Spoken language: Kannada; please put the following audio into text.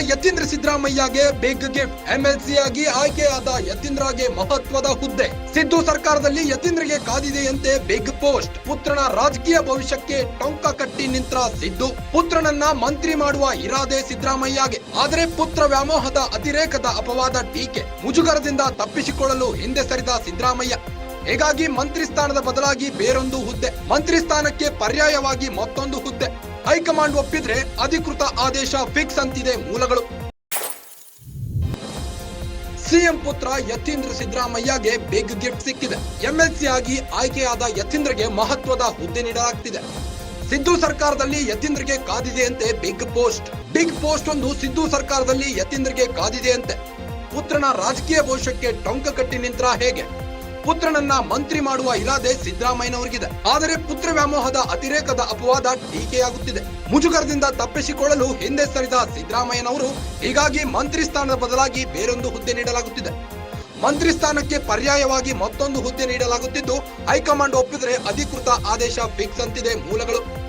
ಯತೀಂದ್ರ ಸಿದ್ದರಾಮಯ್ಯಗೆ ಬಿಗ್ ಗಿಫ್ಟ್. ಎಂಎಲ್ಸಿ ಆಗಿ ಆಯ್ಕೆಯಾದ ಯತೀಂದ್ರಗೆ ಮಹತ್ವದ ಹುದ್ದೆ. ಸಿದ್ದು ಸರ್ಕಾರದಲ್ಲಿ ಯತೀಂದ್ರಗೆ ಕಾದಿದೆಯಂತೆ ಬಿಗ್ ಪೋಸ್ಟ್. ಪುತ್ರನ ರಾಜಕೀಯ ಭವಿಷ್ಯಕ್ಕೆ ಟೊಂಕ ಕಟ್ಟಿ ನಿಂತ ಸಿದ್ದು. ಪುತ್ರನನ್ನ ಮಂತ್ರಿ ಮಾಡುವ ಇರಾದೆ ಸಿದ್ದರಾಮಯ್ಯಗೆ. ಆದರೆ ಪುತ್ರ ವ್ಯಾಮೋಹದ ಅತಿರೇಕದ ಅಪವಾದ ಟೀಕೆ. ಮುಜುಗರದಿಂದ ತಪ್ಪಿಸಿಕೊಳ್ಳಲು ಹಿಂದೆ ಸರಿದ ಸಿದ್ದರಾಮಯ್ಯ. ಹೀಗಾಗಿ ಮಂತ್ರಿ ಸ್ಥಾನದ ಬದಲಾಗಿ ಬೇರೊಂದು ಹುದ್ದೆ, ಮಂತ್ರಿ ಸ್ಥಾನಕ್ಕೆ ಪರ್ಯಾಯವಾಗಿ ಮತ್ತೊಂದು ಹುದ್ದೆ. ಹೈಕಮಾಂಡ್ ಒಪ್ಪಿದ್ರೆ ಅಧಿಕೃತ ಆದೇಶ ಫಿಕ್ಸ್ ಅಂತಿದೆ ಮೂಲಗಳು. ಸಿಎಂ ಪುತ್ರ ಯತೀಂದ್ರ ಸಿದ್ದರಾಮಯ್ಯಗೆ ಬಿಗ್ ಗಿಫ್ಟ್ ಸಿಕ್ಕಿದೆ. ಎಂಎಲ್ಸಿ ಆಗಿ ಆಯ್ಕೆಯಾದ ಯತೀಂದ್ರಗೆ ಮಹತ್ವದ ಹುದ್ದೆ ನೀಡಲಾಗ್ತಿದೆ. ಸಿದ್ದು ಸರ್ಕಾರದಲ್ಲಿ ಯತೀಂದ್ರಗೆ ಕಾದಿದೆಯಂತೆ ಬಿಗ್ ಪೋಸ್ಟ್. ಬಿಗ್ ಪೋಸ್ಟ್ ಒಂದು ಸಿದ್ದು ಸರ್ಕಾರದಲ್ಲಿ ಯತೀಂದ್ರಗೆ ಕಾದಿದೆಯಂತೆ. ಪುತ್ರನ ರಾಜಕೀಯ ಭವಿಷ್ಯಕ್ಕೆ ಟೊಂಕ ಕಟ್ಟಿ ನಿಂತ್ರ ಹೇಗೆ? ಪುತ್ರನನ್ನ ಮಂತ್ರಿ ಮಾಡುವ ಇರಾದೆ ಸಿದ್ದರಾಮಯ್ಯನವರಿಗಿದೆ. ಆದರೆ ಪುತ್ರ ವ್ಯಾಮೋಹದ ಅತಿರೇಕದ ಅಪವಾದ ಟೀಕೆಯಾಗುತ್ತಿದೆ. ಮುಜುಗರದಿಂದ ತಪ್ಪಿಸಿಕೊಳ್ಳಲು ಹಿಂದೆ ಸರಿದ ಸಿದ್ದರಾಮಯ್ಯನವರು. ಹೀಗಾಗಿ ಮಂತ್ರಿ ಸ್ಥಾನದ ಬದಲಾಗಿ ಬೇರೊಂದು ಹುದ್ದೆ ನೀಡಲಾಗುತ್ತಿದೆ. ಮಂತ್ರಿ ಸ್ಥಾನಕ್ಕೆ ಪರ್ಯಾಯವಾಗಿ ಮತ್ತೊಂದು ಹುದ್ದೆ ನೀಡಲಾಗುತ್ತಿದ್ದು, ಹೈಕಮಾಂಡ್ ಒಪ್ಪಿದರೆ ಅಧಿಕೃತ ಆದೇಶ ಫಿಕ್ಸ್ ಅಂತಿದೆ ಮೂಲಗಳು.